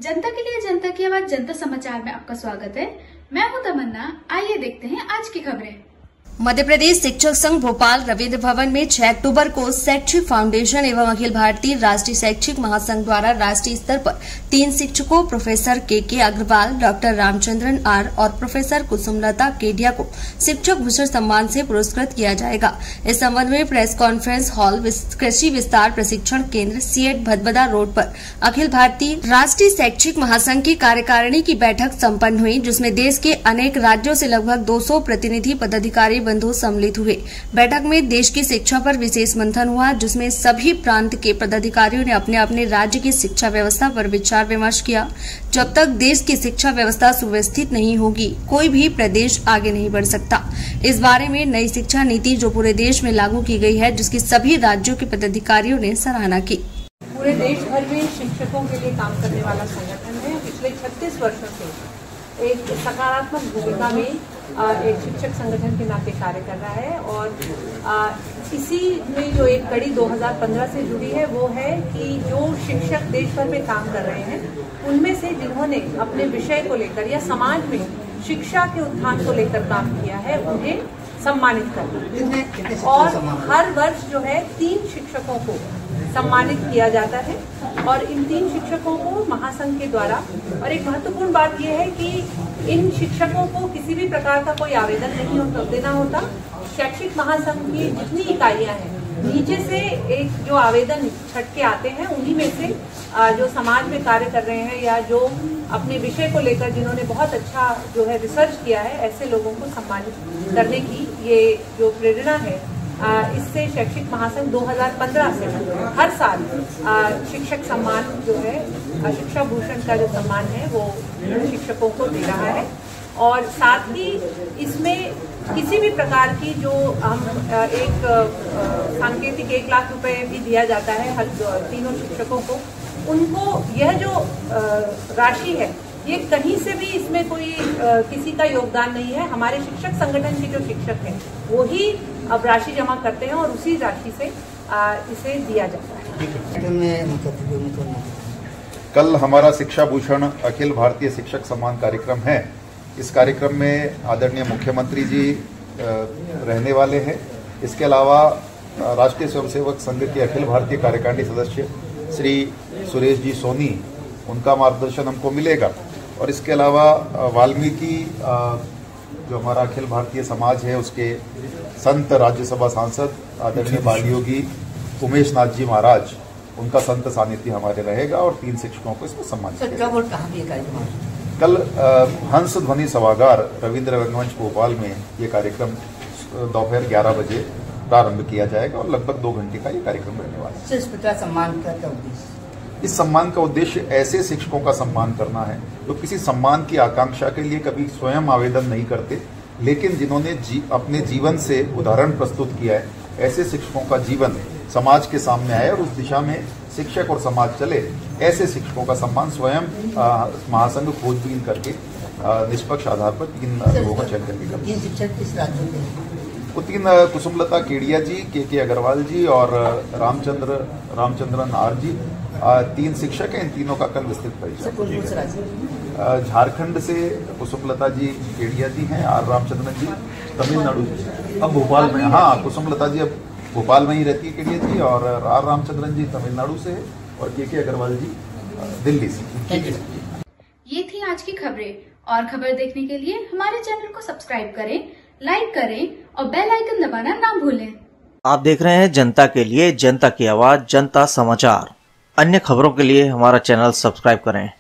जनता के लिए जनता की आवाज जनता समाचार में आपका स्वागत है। मैं हूं तमन्ना। आइए देखते हैं आज की खबरें। मध्य प्रदेश शिक्षक संघ भोपाल रविंद्र भवन में 6 अक्टूबर को शैक्षिक फाउंडेशन एवं अखिल भारतीय राष्ट्रीय शैक्षिक महासंघ द्वारा राष्ट्रीय स्तर पर 3 शिक्षकों प्रोफेसर के अग्रवाल, डॉक्टर रामचंद्रन आर और प्रोफेसर कुसुमलता केडिया को शिक्षक भूषण सम्मान से पुरस्कृत किया जाएगा। इस संबंध में प्रेस कॉन्फ्रेंस हॉल कृषि विस्तार प्रशिक्षण केंद्र सीएट भदभदा रोड पर अखिल भारतीय राष्ट्रीय शैक्षिक महासंघ की कार्यकारिणी की बैठक संपन्न हुई, जिसमें देश के अनेक राज्यों से लगभग 200 प्रतिनिधि पदाधिकारी बंधु सम्मिलित हुए। बैठक में देश की शिक्षा पर विशेष मंथन हुआ, जिसमें सभी प्रांत के पदाधिकारियों ने अपने अपने राज्य की शिक्षा व्यवस्था पर विचार विमर्श किया। जब तक देश की शिक्षा व्यवस्था सुव्यवस्थित नहीं होगी, कोई भी प्रदेश आगे नहीं बढ़ सकता। इस बारे में नई शिक्षा नीति जो पूरे देश में लागू की गई है, जिसकी सभी राज्यों के पदाधिकारियों ने सराहना की। पूरे देश भर में शिक्षकों के लिए काम करने वाला संगठन है। पिछले 36 वर्षों से एक सकारात्मक भूमिका में एक शिक्षक संगठन के नाते कार्य कर रहा है और इसी में जो एक कड़ी 2015 से जुड़ी है वो है कि जो शिक्षक देश भर में काम कर रहे हैं, उनमें से जिन्होंने अपने विषय को लेकर या समाज में शिक्षा के उत्थान को लेकर काम किया है, उन्हें सम्मानित करना। और हर वर्ष जो है 3 शिक्षकों को सम्मानित किया जाता है और इन 3 शिक्षकों को महासंघ के द्वारा, और एक महत्वपूर्ण बात यह है कि इन शिक्षकों को किसी भी प्रकार का कोई आवेदन नहीं देना होता। शैक्षिक महासंघ की जितनी इकाइयां हैं, नीचे से एक जो आवेदन छट के आते हैं, उन्हीं में से जो समाज में कार्य कर रहे हैं या जो अपने विषय को लेकर जिन्होंने बहुत अच्छा जो है रिसर्च किया है, ऐसे लोगों को सम्मानित करने की ये जो प्रेरणा है, इससे शैक्षिक महासंघ 2015 से हर साल शिक्षक सम्मान जो है, शिक्षा भूषण का जो सम्मान है वो शिक्षकों को दे रहा है। और साथ ही इसमें किसी भी प्रकार की जो हम एक सांकेतिक 1 लाख रुपए भी दिया जाता है हर 3 शिक्षकों को, उनको यह जो राशि है ये कहीं से भी इसमें कोई किसी का योगदान नहीं है। हमारे शिक्षक संगठन के जो शिक्षक हैं वो ही अब राशि जमा करते हैं और उसी राशि से इसे दिया जाता है। कल हमारा शिक्षा भूषण अखिल भारतीय शिक्षक सम्मान कार्यक्रम है। इस कार्यक्रम में आदरणीय मुख्यमंत्री जी रहने वाले हैं। इसके अलावा राष्ट्रीय स्वयंसेवक संघ के अखिल भारतीय कार्यकारिणी सदस्य श्री सुरेश जी सोनी, उनका मार्गदर्शन हमको मिलेगा। और इसके अलावा वाल्मीकि जो हमारा अखिल भारतीय समाज है, उसके संत राज्यसभा सांसद आदरणीय बाल योगी उमेश नाथ जी महाराज, उनका संत सानिध्य हमारे रहेगा और 3 शिक्षकों को इसमें सम्मानित किया। कल हंस ध्वनि सभागार रविंद्र रंगमंच भोपाल में ये कार्यक्रम दोपहर 11 बजे प्रारंभ किया जाएगा और लगभग 2 घंटे का ये कार्यक्रम रहने वाला है। इस प्रकार सम्मान का उद्देश्य, इस सम्मान का उद्देश्य ऐसे शिक्षकों का सम्मान करना है जो किसी सम्मान की आकांक्षा के लिए कभी स्वयं आवेदन नहीं करते, लेकिन जिन्होंने अपने जीवन से उदाहरण प्रस्तुत किया है। ऐसे शिक्षकों का जीवन समाज के सामने आए और उस दिशा में शिक्षक और समाज चले, ऐसे शिक्षकों का सम्मान स्वयं महासंघ खोजबीन करके निष्पक्ष आधार पर 3 लोगों का चयन करके करते हैं। शिक्षक किस राज्यों के? वो 3 कुसुमलता केडिया जी, के अग्रवाल जी और रामचंद्रन आर जी, 3 शिक्षक हैं। इन तीनों का कल विस्तृत परिचय। झारखंड से कुसुमलता जी केडिया जी हैं, आर रामचंद्रन जी तमिलनाडु से, अब भोपाल में। हाँ, कुसुमलता जी अब भोपाल में ही रहती है केडिया जी, और आर रामचंद्रन जी तमिलनाडु से है और के अग्रवाल जी दिल्ली से। ये थी आज की खबरें, और खबर देखने के लिए हमारे चैनल को सब्सक्राइब करें, लाइक करें और बेल आइकन दबाना ना भूलें। आप देख रहे हैं जनता के लिए जनता की आवाज जनता समाचार। अन्य खबरों के लिए हमारा चैनल सब्सक्राइब करें।